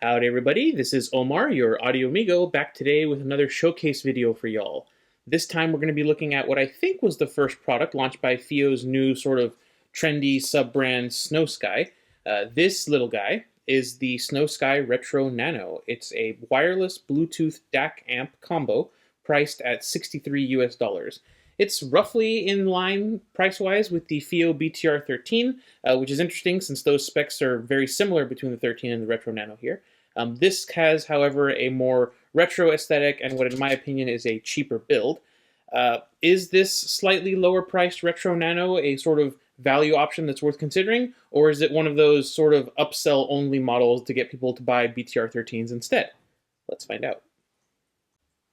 Howdy everybody, this is Omar, your Audio Amigo, back today with another showcase video for y'all. This time we're going to be looking at what I think was the first product launched by FiiO's new sort of trendy sub-brand SnowSky. This little guy is the SnowSky Retro Nano. It's a wireless Bluetooth DAC amp combo priced at 63 US dollars. It's roughly in line price-wise with the FiiO BTR13, which is interesting since those specs are very similar between the 13 and the Retro Nano here. This has, however, a more retro aesthetic and what in my opinion is a cheaper build. Is this slightly lower priced Retro Nano a sort of value option that's worth considering, or is it one of those sort of upsell only models to get people to buy BTR13s instead? Let's find out.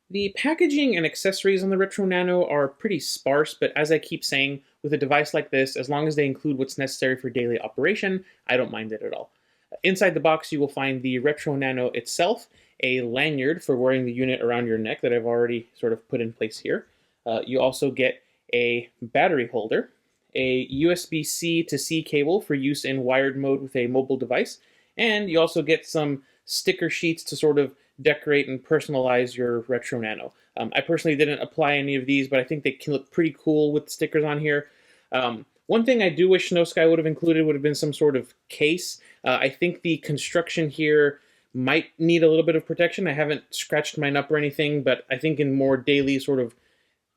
The packaging and accessories on the Retro Nano are pretty sparse, but as I keep saying, with a device like this, as long as they include what's necessary for daily operation, I don't mind it at all. Inside the box, you will find the Retro Nano itself, a lanyard for wearing the unit around your neck that I've already sort of put in place here. You also get a battery holder, a USB C to C cable for use in wired mode with a mobile device, and you also get some sticker sheets to sort of decorate and personalize your Retro Nano. I personally didn't apply any of these, but I think they can look pretty cool with stickers on here. One thing I do wish SnowSky would have included would have been some sort of case. I think the construction here might need a little bit of protection. I haven't scratched mine up or anything, but I think in more daily sort of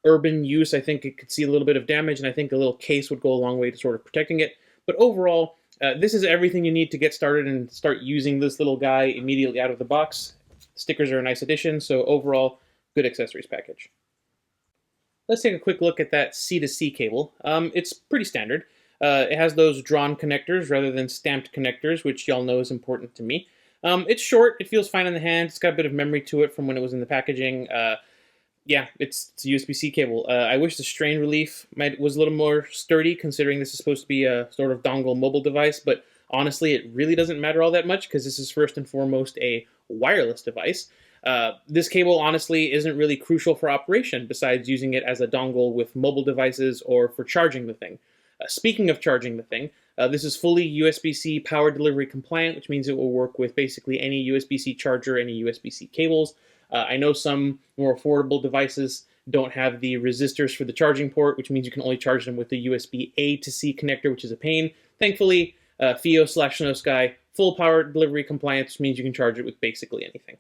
urban use, I think it could see a little bit of damage, and I think a little case would go a long way to sort of protecting it. But overall, this is everything you need to get started and start using this little guy immediately out of the box. Stickers are a nice addition, so overall, good accessories package. Let's take a quick look at that C to C cable. It's pretty standard. It has those drawn connectors rather than stamped connectors, which y'all know is important to me. It's short, it feels fine in the hand, it's got a bit of memory to it from when it was in the packaging. Yeah, it's a USB-C cable. I wish the strain relief was a little more sturdy, considering this is supposed to be a sort of dongle mobile device, but honestly, it really doesn't matter all that much because this is first and foremost a wireless device. This cable honestly isn't really crucial for operation besides using it as a dongle with mobile devices or for charging the thing. Speaking of charging the thing, this is fully USB-C power delivery compliant, which means it will work with basically any USB-C charger, any USB-C cables. I know some more affordable devices don't have the resistors for the charging port, which means you can only charge them with the USB A to C connector, which is a pain. Thankfully, FiiO/SnowSky, full power delivery compliance, which means you can charge it with basically anything.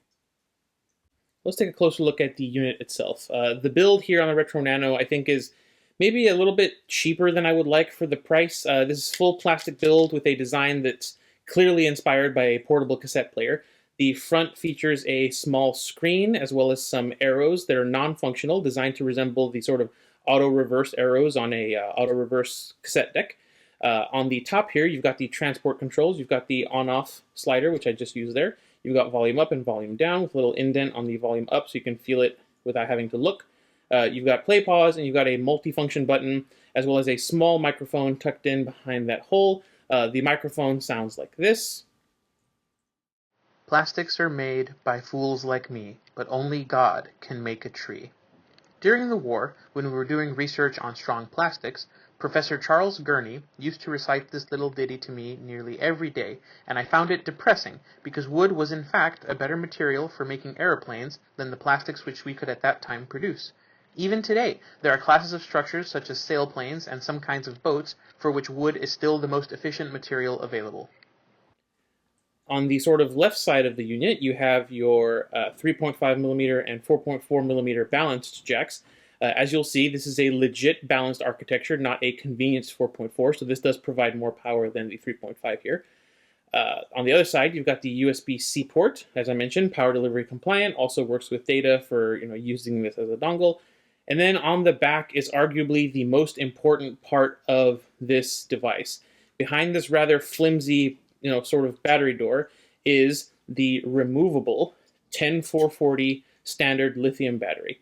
Let's take a closer look at the unit itself. The build here on the Retro Nano, I think, is maybe a little bit cheaper than I would like for the price. This is full plastic build with a design that's clearly inspired by a portable cassette player. The front features a small screen as well as some arrows that are non-functional, designed to resemble the sort of auto-reverse arrows on a auto-reverse cassette deck. On the top here, you've got the transport controls. You've got the on-off slider, which I just used there. You've got volume up and volume down with a little indent on the volume up so you can feel it without having to look. You've got play pause, and you've got a multi-function button, as well as a small microphone tucked in behind that hole. The microphone sounds like this. Plastics are made by fools like me, but only God can make a tree. During the war, when we were doing research on strong plastics, Professor Charles Gurney used to recite this little ditty to me nearly every day, and I found it depressing, because wood was in fact a better material for making aeroplanes than the plastics which we could at that time produce. Even today, there are classes of structures such as sailplanes and some kinds of boats for which wood is still the most efficient material available. On the sort of left side of the unit, you have your 3.5mm and 4.4mm balanced jacks. As you'll see, this is a legit balanced architecture, not a convenience 4.4, so this does provide more power than the 3.5 here. On the other side, you've got the USB C port, as I mentioned, power delivery compliant, also works with data for using this as a dongle. And then on the back is arguably the most important part of this device. Behind this rather flimsy sort of battery door is the removable 10440 standard lithium battery.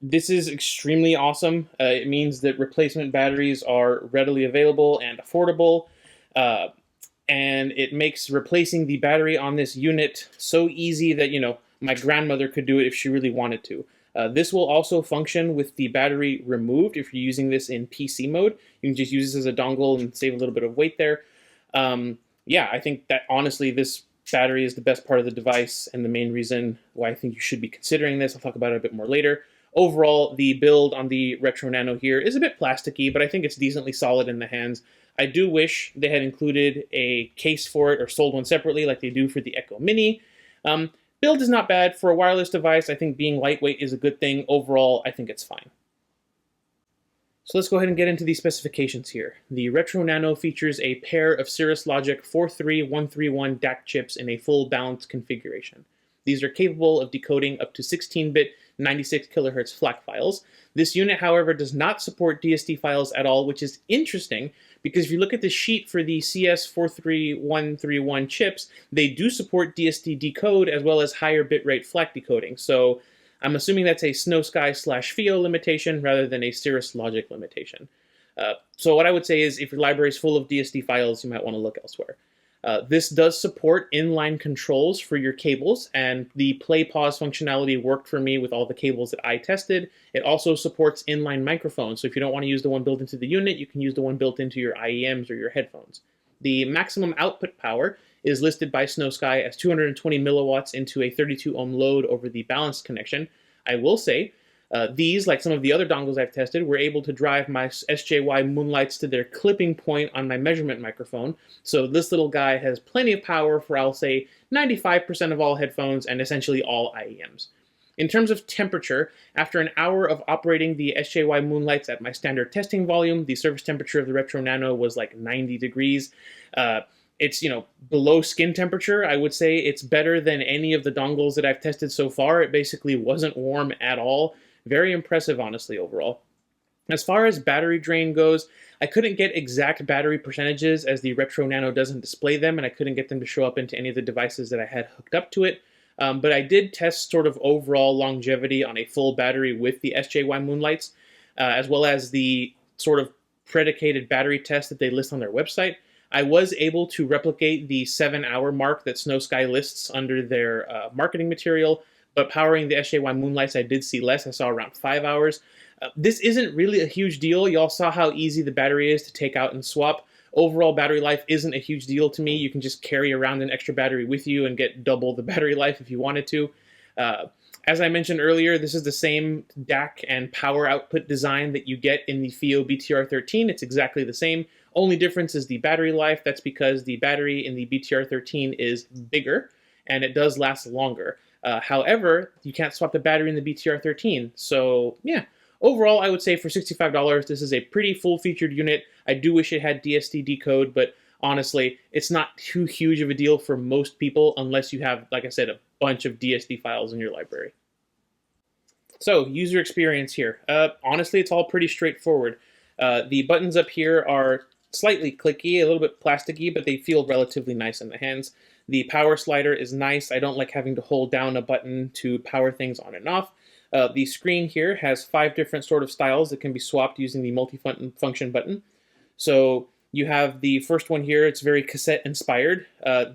This is extremely awesome. It means that replacement batteries are readily available and affordable, and it makes replacing the battery on this unit so easy that my grandmother could do it if she really wanted to. This will also function with the battery removed if you're using this in PC mode. You can just use this as a dongle and save a little bit of weight there. Yeah, I think that honestly this battery is the best part of the device and the main reason why I think you should be considering this. I'll talk about it a bit more later. Overall, the build on the Retro Nano here is a bit plasticky, but I think it's decently solid in the hands. I do wish they had included a case for it or sold one separately like they do for the Echo Mini. Build is not bad. For a wireless device, I think being lightweight is a good thing. Overall, I think it's fine. So let's go ahead and get into the specifications here. The Retro Nano features a pair of Cirrus Logic 43131 DAC chips in a full balanced configuration. These are capable of decoding up to 16-bit 96 kHz FLAC files. This unit, however, does not support DSD files at all, which is interesting because if you look at the sheet for the CS43131 chips, they do support DSD decode as well as higher bitrate FLAC decoding. So I'm assuming that's a SnowSky/FiiO limitation rather than a Cirrus Logic limitation. So what I would say is if your library is full of DSD files, you might want to look elsewhere. This does support inline controls for your cables, and the play-pause functionality worked for me with all the cables that I tested. It also supports inline microphones, so if you don't want to use the one built into the unit, you can use the one built into your IEMs or your headphones. The maximum output power is listed by SnowSky as 220 milliwatts into a 32 ohm load over the balanced connection. I will say, these, like some of the other dongles I've tested, were able to drive my SJY Moonlights to their clipping point on my measurement microphone. So this little guy has plenty of power for, I'll say, 95% of all headphones and essentially all IEMs. In terms of temperature, after an hour of operating the SJY Moonlights at my standard testing volume, the surface temperature of the Retro Nano was like 90 degrees. It's, below skin temperature. I would say it's better than any of the dongles that I've tested so far. It basically wasn't warm at all. Very impressive, honestly, overall. As far as battery drain goes, I couldn't get exact battery percentages as the Retro Nano doesn't display them, and I couldn't get them to show up into any of the devices that I had hooked up to it. But I did test sort of overall longevity on a full battery with the SJY Moonlights, as well as the sort of predicated battery test that they list on their website. I was able to replicate the 7-hour mark that SnowSky lists under their marketing material, but powering the SJY Moonlights, I did see less. I saw around 5 hours. This isn't really a huge deal. Y'all saw how easy the battery is to take out and swap. Overall battery life isn't a huge deal to me. You can just carry around an extra battery with you and get double the battery life if you wanted to. As I mentioned earlier, this is the same DAC and power output design that you get in the FiiO BTR13. It's exactly the same. Only difference is the battery life. That's because the battery in the BTR13 is bigger and it does last longer. However, you can't swap the battery in the BTR13. So yeah, overall, I would say for $65, this is a pretty full-featured unit. I do wish it had DSD decode, but honestly, it's not too huge of a deal for most people unless you have, like I said, a bunch of DSD files in your library. So, user experience here. Honestly, it's all pretty straightforward. The buttons up here are slightly clicky, a little bit plasticky, but they feel relatively nice in the hands. The power slider is nice. I don't like having to hold down a button to power things on and off. The screen here has 5 different sort of styles that can be swapped using the multi-function button. So you have the first one here. It's very cassette inspired.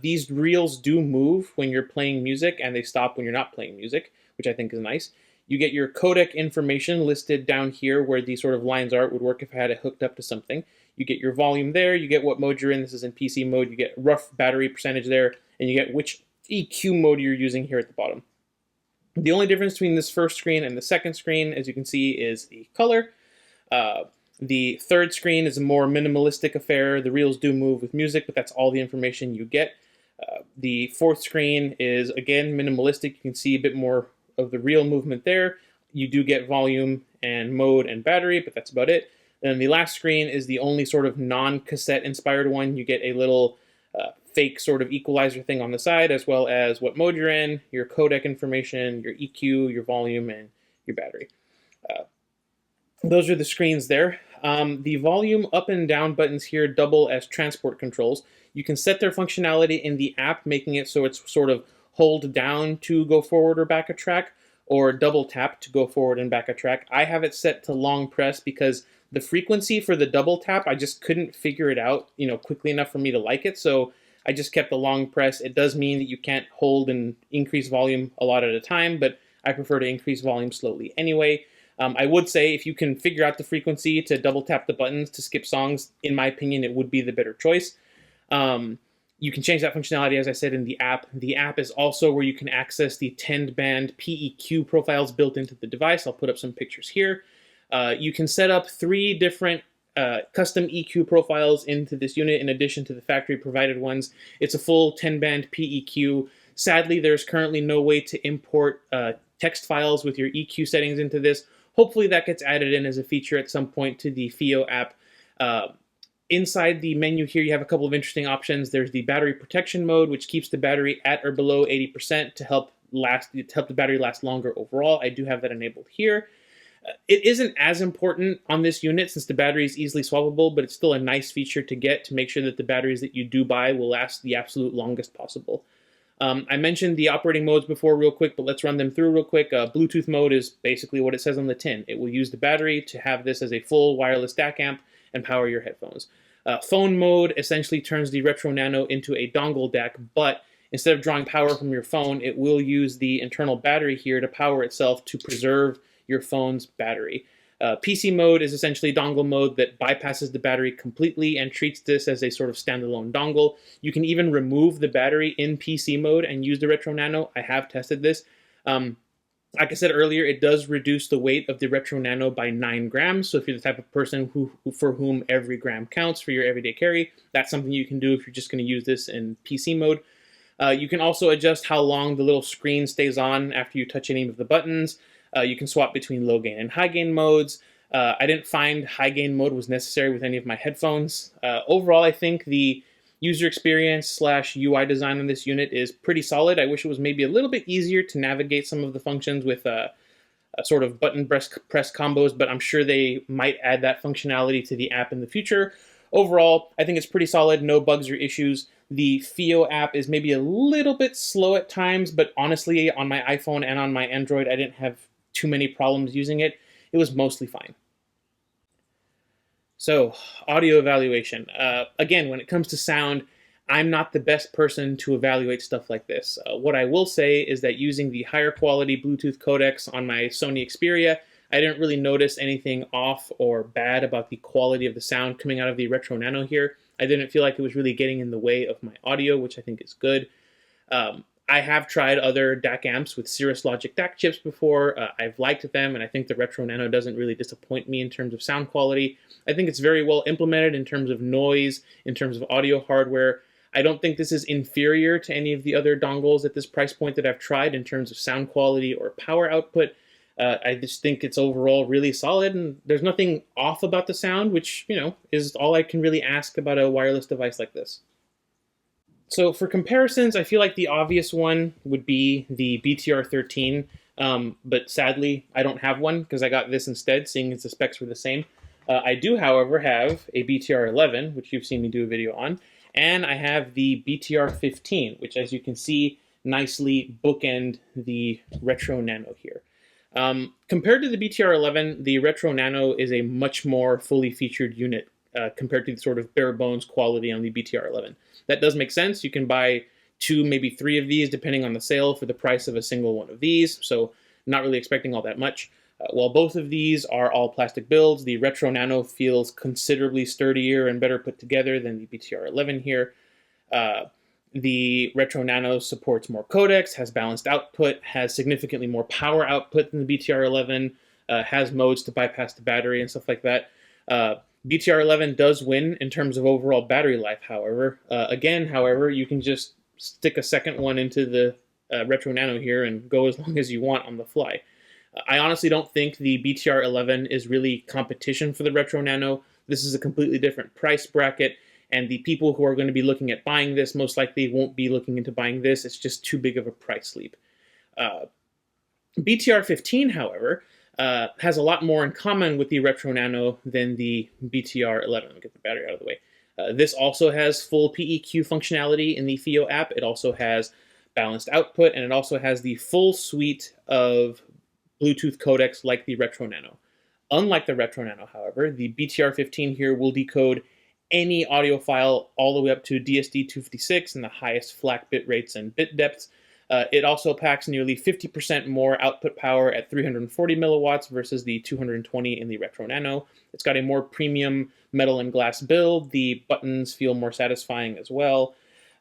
These reels do move when you're playing music and they stop when you're not playing music, which I think is nice. You get your codec information listed down here where these sort of lines are. It would work if I had it hooked up to something. You get your volume there, you get what mode you're in. This is in PC mode. You get rough battery percentage there, and you get which EQ mode you're using here at the bottom. The only difference between this first screen and the second screen, as you can see, is the color. The third screen is a more minimalistic affair. The reels do move with music, but that's all the information you get. The fourth screen is, again, minimalistic. You can see a bit more of the reel movement there. You do get volume and mode and battery, but that's about it. And the last screen is the only sort of non-cassette inspired one. You get a little fake sort of equalizer thing on the side, as well as what mode you're in, your codec information, your EQ, your volume, and your battery. Those are the screens there. The volume up and down buttons here double as transport controls. You can set their functionality in the app, making it so it's sort of hold down to go forward or back a track, or double tap to go forward and back a track. I have it set to long press because the frequency for the double tap, I just couldn't figure it out, quickly enough for me to like it. So I just kept the long press. It does mean that you can't hold and increase volume a lot at a time, but I prefer to increase volume slowly anyway. I would say if you can figure out the frequency to double tap the buttons to skip songs, in my opinion, it would be the better choice. You can change that functionality, as I said, in the app. The app is also where you can access the 10-band PEQ profiles built into the device. I'll put up some pictures here. You can set up 3 different custom EQ profiles into this unit in addition to the factory-provided ones. It's a full 10-band PEQ. Sadly, there's currently no way to import text files with your EQ settings into this. Hopefully that gets added in as a feature at some point to the FiiO app. Inside the menu here, you have a couple of interesting options. There's the battery protection mode, which keeps the battery at or below 80% to help the battery last longer overall. I do have that enabled here. It isn't as important on this unit since the battery is easily swappable, but it's still a nice feature to get to make sure that the batteries that you do buy will last the absolute longest possible. I mentioned the operating modes before real quick, but let's run them through real quick. Bluetooth mode is basically what it says on the tin. It will use the battery to have this as a full wireless DAC amp and power your headphones. Phone mode essentially turns the Retro Nano into a dongle DAC, but instead of drawing power from your phone, it will use the internal battery here to power itself to preserve your phone's battery. PC mode is essentially dongle mode that bypasses the battery completely and treats this as a sort of standalone dongle. You can even remove the battery in PC mode and use the Retro Nano. I have tested this. Like I said earlier, it does reduce the weight of the Retro Nano by 9 grams. So if you're the type of person for whom every gram counts for your everyday carry, that's something you can do if you're just going to use this in PC mode. You can also adjust how long the little screen stays on after you touch any of the buttons. You can swap between low gain and high gain modes. I didn't find high gain mode was necessary with any of my headphones. Overall, I think the user experience / UI design on this unit is pretty solid. I wish it was maybe a little bit easier to navigate some of the functions with a sort of button press combos, but I'm sure they might add that functionality to the app in the future. Overall, I think it's pretty solid, no bugs or issues. The FiiO app is maybe a little bit slow at times, but honestly, on my iPhone and on my Android, I didn't have too many problems using it. It was mostly fine. So, audio evaluation. Again, when it comes to sound, I'm not the best person to evaluate stuff like this. What I will say is that using the higher quality Bluetooth codecs on my Sony Xperia, I didn't really notice anything off or bad about the quality of the sound coming out of the Retro Nano here. I didn't feel like it was really getting in the way of my audio, which I think is good. I have tried other DAC amps with Cirrus Logic DAC chips before. I've liked them, and I think the Retro Nano doesn't really disappoint me in terms of sound quality. I think it's very well implemented in terms of noise, in terms of audio hardware. I don't think this is inferior to any of the other dongles at this price point that I've tried in terms of sound quality or power output. I just think it's overall really solid, and there's nothing off about the sound, which, is all I can really ask about a wireless device like this. So for comparisons, I feel like the obvious one would be the BTR13, but sadly, I don't have one because I got this instead, seeing as the specs were the same. I do, however, have a BTR11, which you've seen me do a video on, and I have the BTR15, which, as you can see, nicely bookend the Retro Nano here. Compared to the BTR11, the Retro Nano is a much more fully featured unit compared to the sort of bare bones quality on the BTR11. That does make sense. You can buy 2, maybe 3 of these depending on the sale for the price of a single one of these, so not really expecting all that much. While both of these are all plastic builds, the Retro Nano feels considerably sturdier and better put together than the BTR11 here. The Retro Nano supports more codecs, has balanced output, has significantly more power output than the BTR11, has modes to bypass the battery and stuff like that. BTR11 does win in terms of overall battery life, however. However, you can just stick a second one into the Retro Nano here and go as long as you want on the fly. I honestly don't think the BTR11 is really competition for the Retro Nano. This is a completely different price bracket, and the people who are going to be looking at buying this most likely won't be looking into buying this. It's just too big of a price leap. BTR15, however, has a lot more in common with the Retro Nano than the BTR11. Let me get the battery out of the way. This also has full PEQ functionality in the FiiO app. It also has balanced output, and it also has the full suite of Bluetooth codecs like the Retro Nano. Unlike the Retro Nano, however, the BTR15 here will decode any audio file all the way up to DSD-256 and the highest FLAC bit rates and bit depths. It also packs nearly 50% more output power at 340 milliwatts versus the 220 in the Retro Nano. It's got a more premium metal and glass build. The buttons feel more satisfying as well.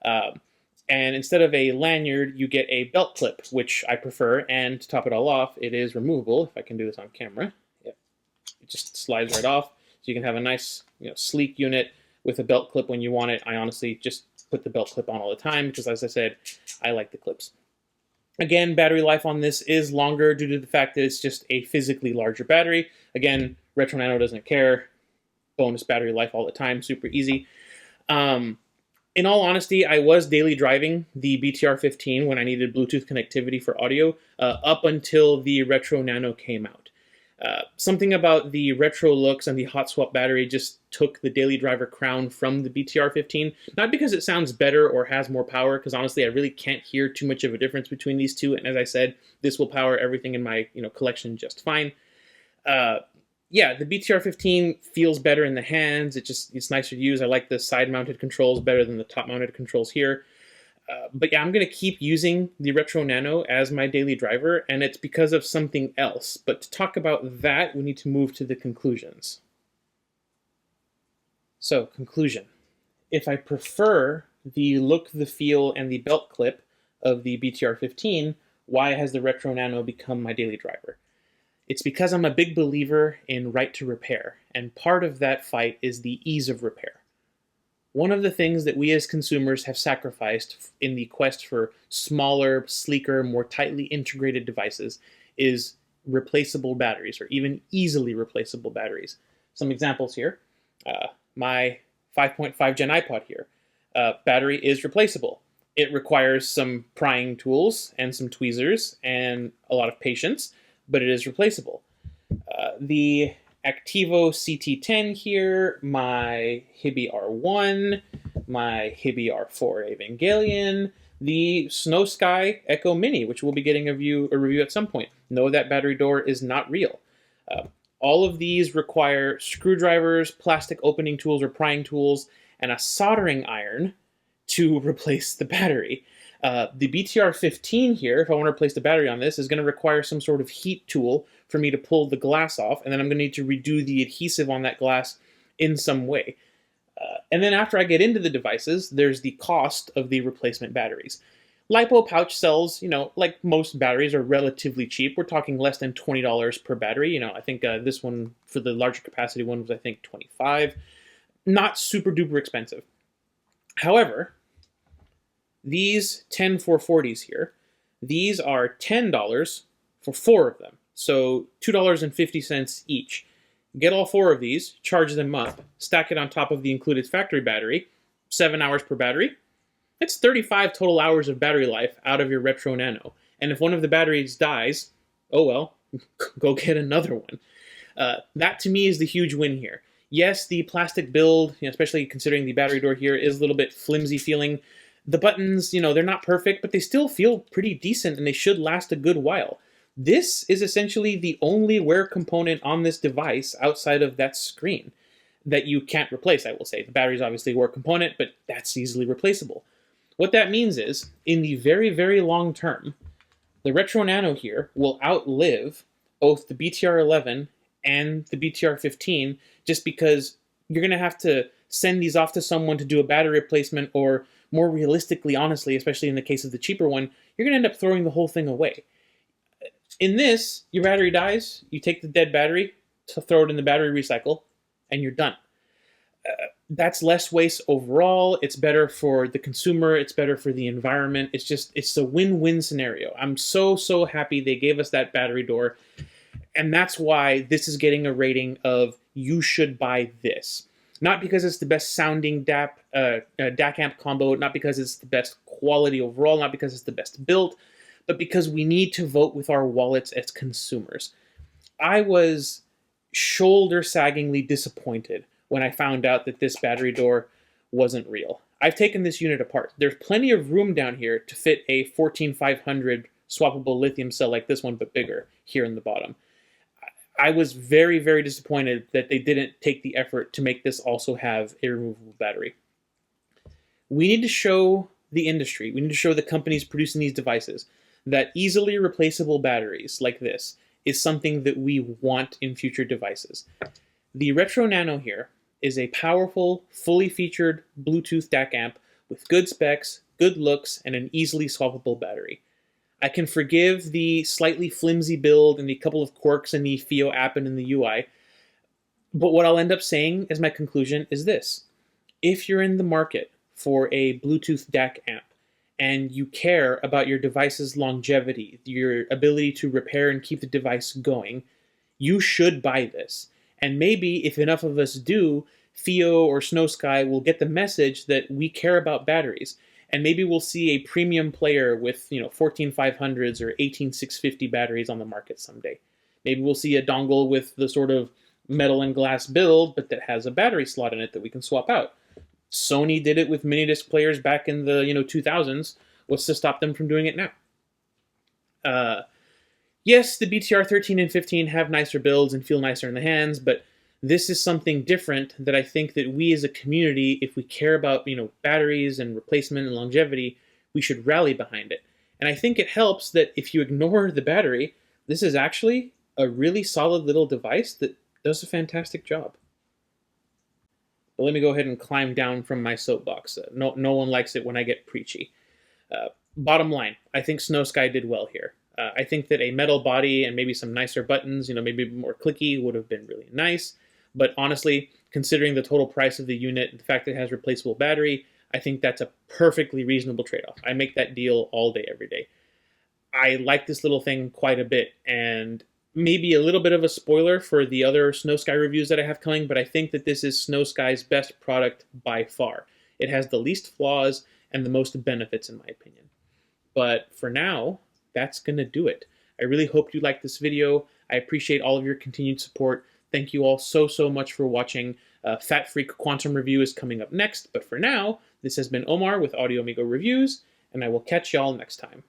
And instead of a lanyard, you get a belt clip, which I prefer. And to top it all off, it is removable. If I can do this on camera, yep. It just slides right off. So you can have a nice, sleek unit with a belt clip when you want it. I honestly just put the belt clip on all the time because, as I said, I like the clips. Again, battery life on this is longer due to the fact that it's just a physically larger battery. Again, Retro Nano doesn't care. Bonus battery life all the time, super easy. In all honesty, I was daily driving the BTR15 when I needed Bluetooth connectivity for audio up until the Retro Nano came out. Something about the retro looks and the hot swap battery just took the daily driver crown from the BTR15. Not because it sounds better or has more power, because honestly, I really can't hear too much of a difference between these two. And as I said, this will power everything in my collection just fine. Yeah, the BTR15 feels better in the hands. It's nicer to use. I like the side-mounted controls better than the top-mounted controls here. But yeah, I'm going to keep using the Retro Nano as my daily driver, and it's because of something else. But to talk about that, we need to move to the conclusions. So, conclusion. If I prefer the look, the feel, and the belt clip of the BTR15, why has the Retro Nano become my daily driver? It's because I'm a big believer in right to repair, and part of that fight is the ease of repair. One of the things that we as consumers have sacrificed in the quest for smaller, sleeker, more tightly integrated devices is replaceable batteries, or even easily replaceable batteries. Some examples here. My 5.5 Gen iPod here. Battery is replaceable. It requires some prying tools and some tweezers and a lot of patience, but it is replaceable. The Aptivo CT10 here, my Hiby R1, my Hiby R4 Evangelion, the SnowSky Echo Mini, which we'll be getting a review at some point. No, that battery door is not real. All of these require screwdrivers, plastic opening tools or prying tools, and a soldering iron to replace the battery. The BTR15 here, if I want to replace the battery on this, is going to require some sort of heat tool for me to pull the glass off, and then I'm going to need to redo the adhesive on that glass in some way. And then after I get into the devices, there's the cost of the replacement batteries. LiPo pouch cells, like most batteries, are relatively cheap. We're talking less than $20 per battery. I think this one, for the larger capacity one, was I think $25. Not super duper expensive. However, these 10440s here, these are $10 for 4 of them. So $2.50 each. Get all 4 of these, charge them up, stack it on top of the included factory battery, 7 hours per battery. It's 35 total hours of battery life out of your Retro Nano. And if one of the batteries dies, oh well, go get another one. That to me is the huge win here. Yes, the plastic build, especially considering the battery door here, is a little bit flimsy feeling. The buttons, they're not perfect, but they still feel pretty decent and they should last a good while. This is essentially the only wear component on this device outside of that screen that you can't replace, I will say. The battery's obviously a wear component, but that's easily replaceable. What that means is, in the very, very long term, the Retro Nano here will outlive both the BTR11 and the BTR15 just because you're going to have to send these off to someone to do a battery replacement, or more realistically, honestly, especially in the case of the cheaper one, you're going to end up throwing the whole thing away. In this, your battery dies, you take the dead battery, throw it in the battery recycle, and you're done. That's less waste overall. It's better for the consumer. It's better for the environment. It's a win-win scenario. I'm so happy they gave us that battery door. And that's why this is getting a rating of you should buy this. Not because it's the best sounding DAC amp combo, not because it's the best quality overall, not because it's the best built, but because we need to vote with our wallets as consumers. I was shoulder-saggingly disappointed when I found out that this battery door wasn't real. I've taken this unit apart. There's plenty of room down here to fit a 14500 swappable lithium cell like this one, but bigger, here in the bottom. I was very, very disappointed that they didn't take the effort to make this also have a removable battery. We need to show the industry, we need to show the companies producing these devices that easily replaceable batteries like this is something that we want in future devices. The Retro Nano here is a powerful, fully featured Bluetooth DAC amp with good specs, good looks, and an easily swappable battery. I can forgive the slightly flimsy build and the couple of quirks in the FiiO app and in the UI, but what I'll end up saying as my conclusion is this. If you're in the market for a Bluetooth DAC amp and you care about your device's longevity, your ability to repair and keep the device going, you should buy this. And maybe if enough of us do, FiiO or SnowSky will get the message that we care about batteries. And maybe we'll see a premium player with 14500s or 18650 batteries on the market someday. Maybe we'll see a dongle with the sort of metal and glass build, but that has a battery slot in it that we can swap out. Sony did it with Minidisc players back in the 2000s. What's to stop them from doing it now? Yes, the BTR13 and 15 have nicer builds and feel nicer in the hands, but this is something different that I think that we as a community, if we care about batteries and replacement and longevity, we should rally behind it. And I think it helps that if you ignore the battery, this is actually a really solid little device that does a fantastic job. But let me go ahead and climb down from my soapbox. No one likes it when I get preachy. Bottom line, I think SnowSky did well here. I think that a metal body and maybe some nicer buttons, maybe more clicky, would have been really nice. But honestly, considering the total price of the unit and the fact that it has replaceable battery, I think that's a perfectly reasonable trade-off. I make that deal all day, every day. I like this little thing quite a bit, and maybe a little bit of a spoiler for the other SnowSky reviews that I have coming, but I think that this is SnowSky's best product by far. It has the least flaws and the most benefits, in my opinion. But for now, that's going to do it. I really hope you liked this video. I appreciate all of your continued support. Thank you all so much for watching. Fat Freak Quantum Review is coming up next, but for now, this has been Omar with AudioAmigoReviews, and I will catch y'all next time.